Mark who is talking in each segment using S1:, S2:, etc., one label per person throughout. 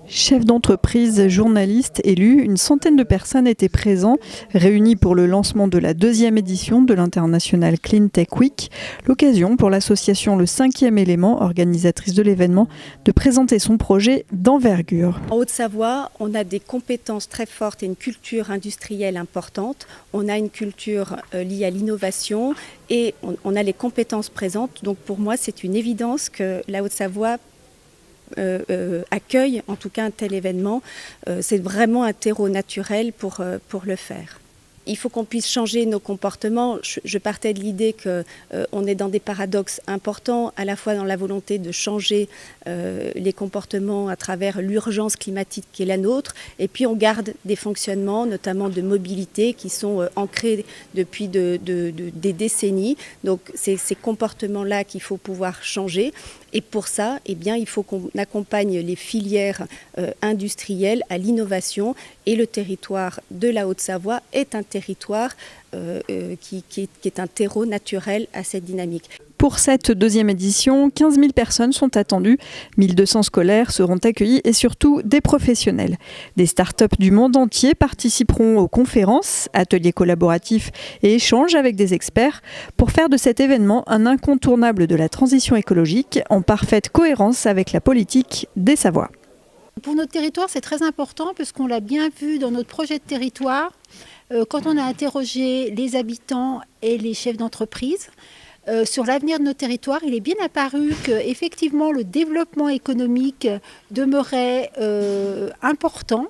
S1: Chefs d'entreprise, journalistes, élus, une centaine de personnes étaient présents, réunis pour le lancement de la 2e édition de l'International Clean Tech Week. L'occasion pour l'association Le 5e élément, organisatrice de l'événement, de présenter son projet d'envergure.
S2: En Haute-Savoie, on a des compétences très fortes et une culture industrielle importante. On a une culture liée à l'innovation et on a les compétences présentes. Donc pour moi, c'est une évidence que la Haute-Savoie accueille en tout cas un tel événement. C'est vraiment un terreau naturel pour le faire. Il faut qu'on puisse changer nos comportements. Je partais de l'idée qu'on est dans des paradoxes importants, à la fois dans la volonté de changer les comportements à travers l'urgence climatique qui est la nôtre, et puis on garde des fonctionnements, notamment de mobilité, qui sont ancrés depuis des décennies. Donc c'est ces comportements-là qu'il faut pouvoir changer. Et pour ça, eh bien, il faut qu'on accompagne les filières industrielles à l'innovation. Et le territoire de la Haute-Savoie est un territoire qui est un terreau naturel à cette dynamique.
S1: Pour cette 2e édition, 15 000 personnes sont attendues, 1200 scolaires seront accueillis et surtout des professionnels. Des start-up du monde entier participeront aux conférences, ateliers collaboratifs et échanges avec des experts pour faire de cet événement un incontournable de la transition écologique en parfaite cohérence avec la politique des Savoies.
S3: Pour notre territoire, c'est très important parce qu'on l'a bien vu dans notre projet de territoire. Quand on a interrogé les habitants et les chefs d'entreprise sur l'avenir de nos territoires, il est bien apparu qu'effectivement le développement économique demeurait important.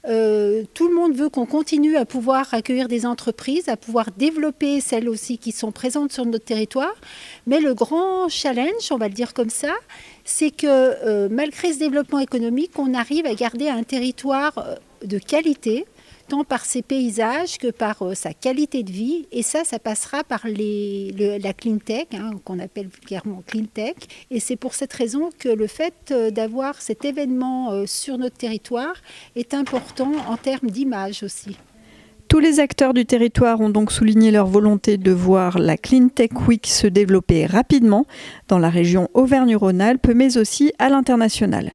S3: Tout le monde veut qu'on continue à pouvoir accueillir des entreprises, à pouvoir développer celles aussi qui sont présentes sur notre territoire. Mais le grand challenge, on va le dire comme ça, c'est que malgré ce développement économique, on arrive à garder un territoire de qualité, tant par ses paysages que par sa qualité de vie. Et ça passera par la clean tech, qu'on appelle vulgairement clean tech. Et c'est pour cette raison que le fait d'avoir cet événement sur notre territoire est important en termes d'image aussi.
S1: Tous les acteurs du territoire ont donc souligné leur volonté de voir la Clean Tech Week se développer rapidement dans la région Auvergne-Rhône-Alpes, mais aussi à l'international.